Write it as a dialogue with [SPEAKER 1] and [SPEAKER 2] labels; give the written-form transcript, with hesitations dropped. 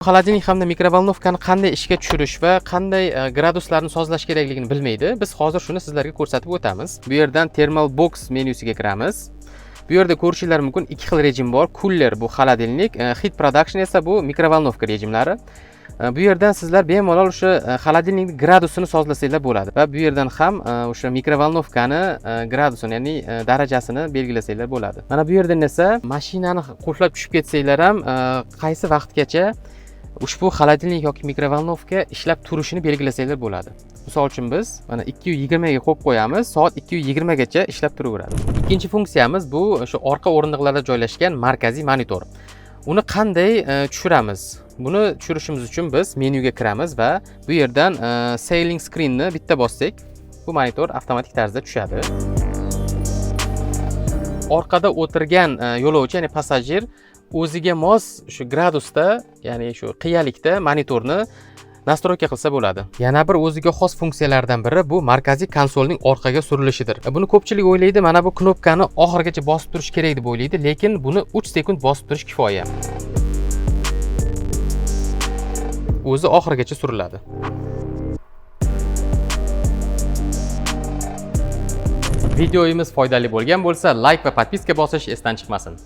[SPEAKER 1] Xolodilnik hamda mikrovolnovkani qanday ishga tushirish va qanday graduslarni sozlash kerakligini bilmaydi. Biz hozir shuni sizlarga ko'rsatib o'tamiz. Bu yerdan Thermal Box menyusiga kiramiz. Bu yerda ko'rishingiz mumkin, ikki xil rejim bor. Cooler bu xolodilnik, Heat Production esa bu mikrovolnovka rejimlari. Bu yerdan sizlar bemalol o'sha xolodilnikning gradusini sozlasanglar bo'ladi va bu yerdan ham o'sha mikrovolnovkani gradusini, ya'ni darajasini belgilasanglar bo'ladi. Mana bu yerdan esa mashinani qo'shlab tushib ketsanglar ham qaysi vaqtgacha ushbu xolodilnik yoki mikrovolnovka ishlab turishini belgilasanglar bo'ladi. Misol uchun biz mana 220 ga qo'yib qo'yamiz, soat 220 gacha ishlab turaveradi. Ikkinchi funksiyamiz bu o'sha orqa o'rindiqlarda joylashgan markaziy monitor. Uni qanday tushiramiz? Buni tushirishimiz uchun biz menyuga kiramiz va bu yerdan sailing screen ni bitta bossak, bu monitor avtomatik tarzda tushadi. Orqada o'tirgan yo'lovchi, ya'ni passajir o'ziga mos shu gradusda, ya'ni shu qiyalikda monitorni nastroyka qilsa bo'ladi. Yana bir o'ziga xos funksiyalardan biri bu markaziy konsolning orqaga surilishidir. Buni ko'pchilik o'ylaydi, mana bu knopkani oxirigacha bosib turish kerak deb o'ylaydi, lekin buni 3 sekund bosib turish kifoya. O'zi oxirigacha suriladi. Videoyimiz foydali bo'lgan bo'lsa, like va podpiska bosish esdan chiqmasin.